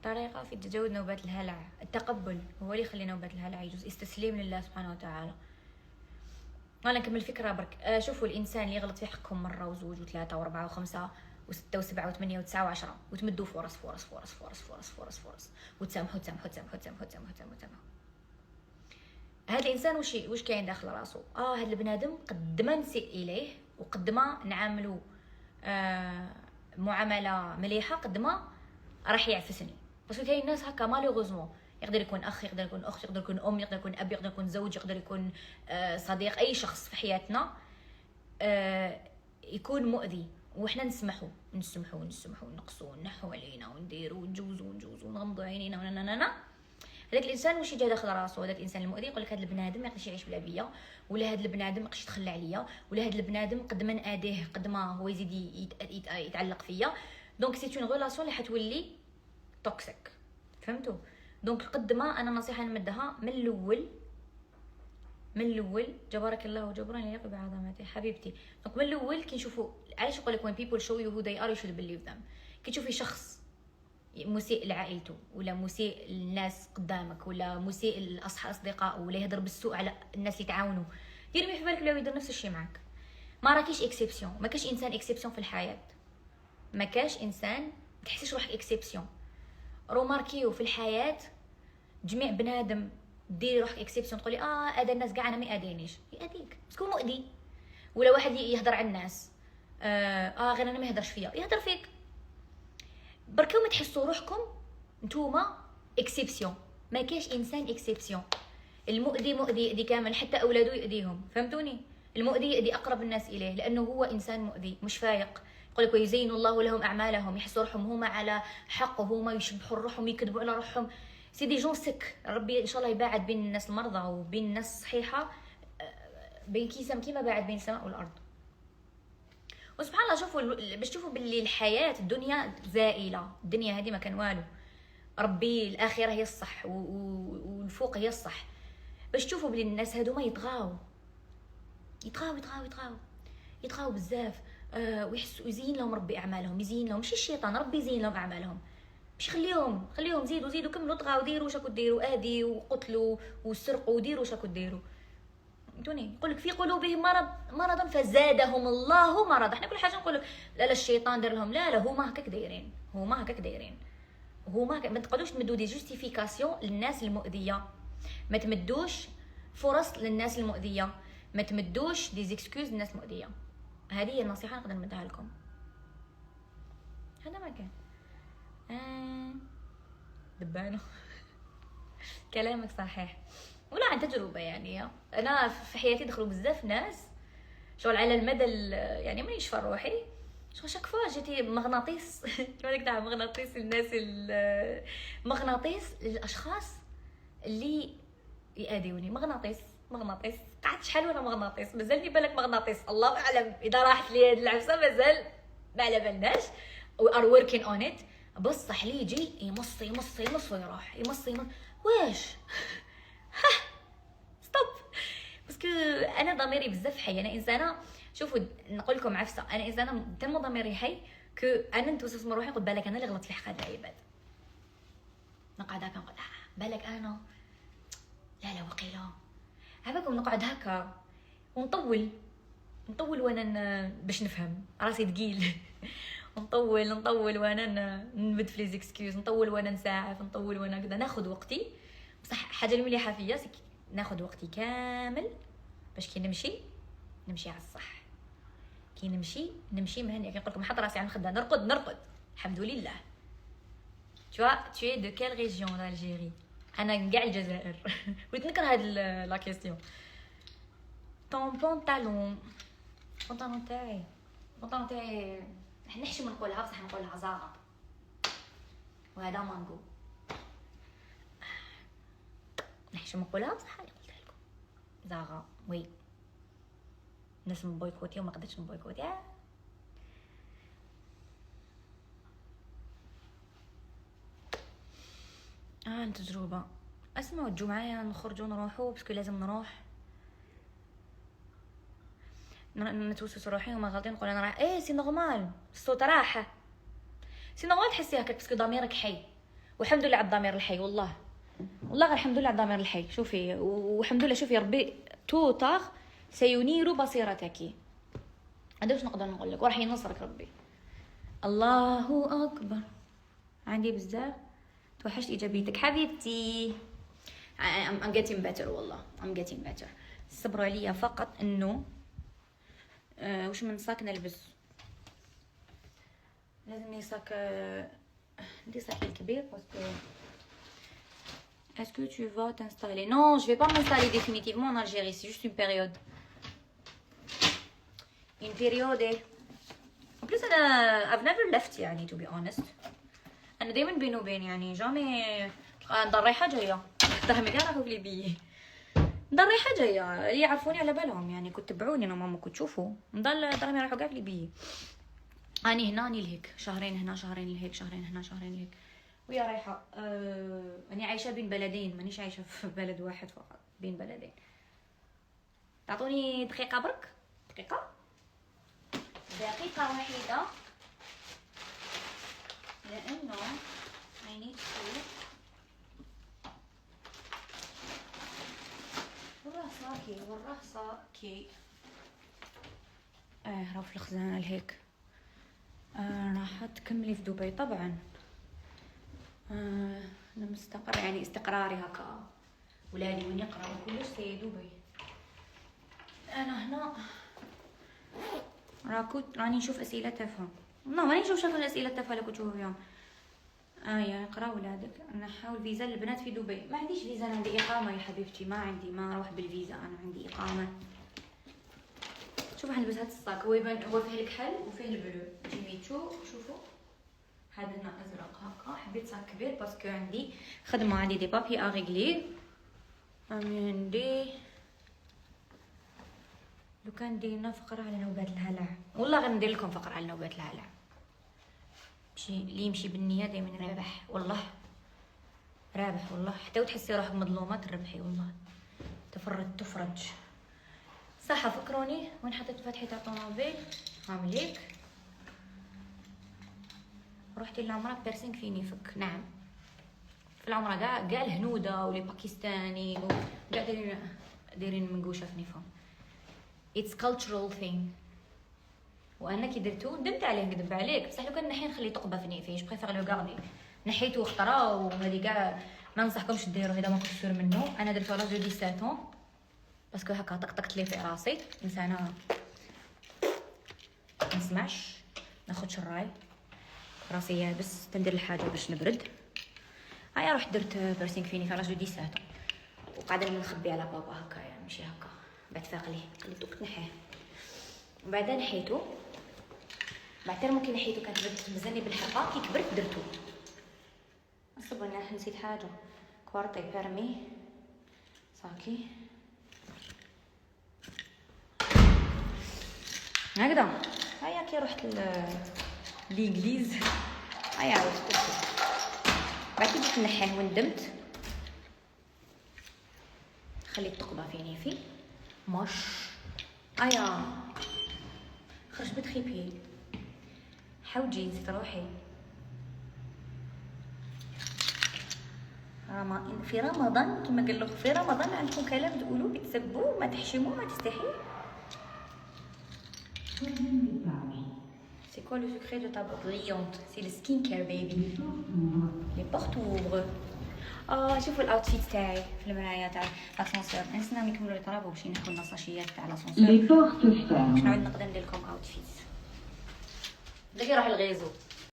طريقة في تجاوز نوبات الهلع. التقبل هو اللي يخلي نوبات الهلع يجوز، استسليم لله سبحانه وتعالى. انا نكمل الفكره برك. شوفوا الانسان اللي يغلط في حقكم مره وزوج وثلاثه واربعه وخمسه وسته وسبعه وثمانيه وتسعه وعشره، وتمدوا فرص فرص فرص فرص فرص فرص فرص، وتسامحوا تسامحوا تسامحوا تسامحوا تسامحوا تسامحوا. هذا الانسان وش كاين داخل راسو؟ هذا البنادم قد ما نسيء اليه وقد ما نعاملوا معامله مليحه قد ما راح يعفسني. بس كاين الناس هكا مالوغوزمون، يقدر يكون اخ، يقدر يكون اخت، يقدر يكون ام، يقدر يكون اب، يقدر يكون زوج، يقدر يكون صديق، اي شخص في حياتنا يكون مؤذي، وإحنا نسمحوا ونقصوا ونحوا علينا ونديروا ونجوزوا ونغمضوا عينينا وننننا. هذاك الانسان واش يجي داخل راسو؟ هذاك الانسان المؤذي يقول لك هذا البنادم ما يقدرش يعيش بلا بيا، ولا هذا البنادم ما يقدرش يتخلى عليا، ولا هذا البنادم قد ما ناديه قد ما هو يزيد يتعلق فيا. دونك سي اون ريلاسيون اللي حتولي توكسيك. فهمتوا؟ دونك قد ما انا نصيحه نمدها من الاول جبارك الله وجبرا يليق بعظمته حبيبتي. دونك من الاول كي نشوفوا، علاش يقول لك when people show you who they are you should believe them. كي تشوفي شخص مسيء لعائلته ولا مسيء للناس قدامك ولا مسيء الاصدقاء ولا يهضر بالسوء على الناس اللي تعاونوا، ديري في بالك ولا يدير نفس الشيء معك. ما راكيش اكسبسيون، ما كاش انسان اكسبسيون في الحياه، ما كاش انسان تحسيش روحك اكسبسيون. روماركيو في الحياه جميع بنادم ديري روحك اكسبسيون تقولي هذا الناس كاع انا ما يأذينيش، يأذيك تكون مؤذي. ولا واحد يهضر على الناس غير انا ما يهضرش فيا، يهضر فيك. بركاو ما تحسوا روحكم نتوما اكسبسيون، ما كاش انسان اكسبسيون. المؤذي مؤذي يأذي كامل، حتى اولاده يأذيهم. فهمتوني؟ المؤذي يأذي اقرب الناس اليه لانه هو انسان مؤذي مش فايق. يقول لك ويزين الله لهم اعمالهم، يحسوا روحهم هما على حق وهما يشبحوا روحهم يكذبوا على روحهم. سي دي جون سك. ربي ان شاء الله يباعد بين الناس المرضى وبين الناس الصحيحه، بين كيما باعد بين السماء والارض. وسبحان الله شوفوا باش تشوفوا باللي الحياه الدنيا زائله، الدنيا هذه ما كان والو. ربي الاخره هي الصح والفوق هي الصح. باش تشوفوا باللي الناس هذوما يطغاو بزاف. ويحسوا يزين لهم ربي اعمالهم، يزين لهم ماشي الشيطان، ربي يزين لهم اعمالهم. مش خليهم زيدوا كملوا طغاو، ديروا شاكو ديروا، اذي وقتلوا وسرقوا وديروا شاكو ديروا. فهمتوني؟ يقول لك في قلوبهم مرض فزادهم الله مرض. احنا كل حاجه نقول لك لا الشيطان دار لهم، لا هما هكاك دايرين، ما تقعدوش تمدوا دي جوستيفيكاسيون للناس المؤذيه، ما تمدوش فرص للناس المؤذيه، ما تمدوش دي زيكسكوز للناس المؤذيه. هذه هي النصيحه نقدر نمدها لكم. هذا ما كان دبانه. كلامك صحيح ولا عن تجربه. يعني انا في حياتي دخلوا بزاف ناس شغل على المدى يعني مانيش في روحي شغل شاك فوا جيتي مغناطيس. كيما داك تاع مغناطيس الناس، مغناطيس للاشخاص اللي يأذوني. مغناطيس قعدت شحال وانا مغناطيس، مازالني بالك مغناطيس. الله اعلم اذا راحت لي هاد العفسه، مازال ما على بالناش. we are working on it. بصح لي يجي يمص ويروح يمص. واش ستوب. باسكو انا ضميري بزاف حي، انا انسانه. شوفوا نقول لكم عفسه، انا انسانه تم ضميري حي. كو انا نتوسوس من روحي، قلت بالك انا اللي غلطت في حق هاد العباد. نقعد هكا نقول بالك انا لا وقيله. عباكم نقعد هكا ونطول وانا باش نفهم راسي ثقيل. نطول وانا نبد في لي زيكسكيوز، نطول وانا نساعف، نطول وانا كذا. ناخذ وقتي. بصح حاجه المليحه فيا ناخذ وقتي كامل باش كي نمشي على الصح. كي نمشي مهنيه. كي نقول لكم حط راسي على الخده نرقد الحمد لله. tu es de quelle région d'Algérie؟ انا كاع الجزائر. وليت نكره هاد لا كيسيون. طون بونطالون تاعي نحشم نقولها، بصح نقولها زاغه. وهذا مانغو. نحشم نقولها بصح انا قلتها لكم زاغه. وي الناس مبويكوتي وما قدرتش نبويكوتي. التجربه. اسمعوا تجوا معايا نخرجوا نروحوا، باسكو لازم نروح نتوسوس روحي وما غلطين. نقول انا راح سي نورمال، الصوت راحه. سي نورمال تحسي هكاك باسكو ضميرك حي. والحمد لله على الضمير الحي. والله غير الحمد لله على الضمير الحي. شوفي والحمد لله. شوفي ربي توطاغ سينير بصيرتك. هذا واش نقدر نقول لك، وراح ينصرك ربي. الله اكبر. عندي بزاف توحشت ايجابيتك حبيبتي. I'm getting better والله I'm getting better. صبروا عليا فقط انه واش من صاك نلبس. لازمني صاك ندير صاك الكبير باسكو. Est-ce que tu vas t'installer? Non, je vais pas m'installer définitivement en Algérie, c'est juste une période. Une période. En plus I've never left يعني to be honest. أنا دايما بيني وبين يعني جامي نضل رايحة جاية. دراهمي كاع راحوا في ليبيا. نضل رايحة جاية اللي يعرفوني على بالهم يعني كنت تبعوني انا ماما كنت تشوفوا نضل دراهمي راحوا كاع في ليبيا. اني هنا اني لهيك شهرين هنا شهرين لهيك شهرين هنا شهرين لهيك ويا رايحه. اني عايشه بين بلدين مانيش عايشه في بلد واحد فقط بين بلدين. تعطوني دقيقه برك دقيقه واحده لانه I need to وراه صاكي راهو في الخزانه لهيك. راح تكملي في دبي طبعا. انا مستقر يعني استقراري هكا ولادي وين يقراو كلش في دبي. انا هنا راني نشوف اسئله تافهه. ماني نشوف اسئله تافهه اللي كنت تشوفوا فيهم. يقراو ولادك. نحاول فيزا للبنات في دبي. ما عنديش فيزا انا عندي اقامه يا حبيبتي. ما نروح بالفيزا انا عندي اقامه. شوف راح نلبس هاد الصاك. هو يبان هو فيه الكحل وفيه البلو جيميتشو. شوفوا هذا هنا ازرق هكا. حبيت صاك كبير باسكو عندي خدمه عندي دي بابي اغيغلي. عندي لو كان دينا فقره على نوبات الهلع. والله غندير لكم فقره على نوبات الهلع. اللي يمشي بالنيه دائما رابح. والله رابح والله. حتى وتحسي روحك مظلومه تربحي والله. تفرج صح. فكروني وين حطيت فتحي تاع الطوموبيل. هامليك رحتي للعمره بيرسينغ فيني فك. نعم في العمره كاع الهنوده ولي باكستاني وكاع دايرين منقوشه في نيفهم. It's cultural thing. وانا كي درتو ندمت عليه نكذب عليك بصح لو كان نحي نخلي تقبه في نيفي جو بريفير لو غاردي. نحيتو خطره وهذه كاع ما ننصحكمش ديروا هذا ما كنتش سور منه. انا درتو على جو 17 باسكو هكا طقطقت لي في راسي انسانه ما نسمعش ناخذش الراي راسي يابس تندير الحاجه باش نبرد. هيا رحت درت بيرسينغ فيني في راجو 17 وقاعده نخبي على بابا هكا يعني ماشي هكا. بعد فاق ليه خليتو نحيه وبعدين نحيتو. بعد ترى ممكن نحيتو كانت بدات تمزني بالحقه كي كبرت درتو. اصبر انا نسيت حاجه. كوارتي بيرمي صاكي هكذا. هيا كي رحت للانجليز هيا عرفت. بعد كي بديت نحيه وندمت خليت تقبه في نيفي مش هيا خرج بتخيبي. حوجي نسيت روحي. في رمضان كما قال له في رمضان عندكم كلام تقولوا تسبوا ما تحشموا ما تستحي. C'est quoi le secret de ta peau brillante? C'est le skincare baby. Les portes ouvrent. شوفوا الاوتفيت تاعي في المرايه تاع لاسانسور. نسنا نكملوا الطراب وباش نحكوا النصاشيات تاع لاسانسور. باش نعاود نقدر ندير لكم اوتفيت. دقي روح الغيزو.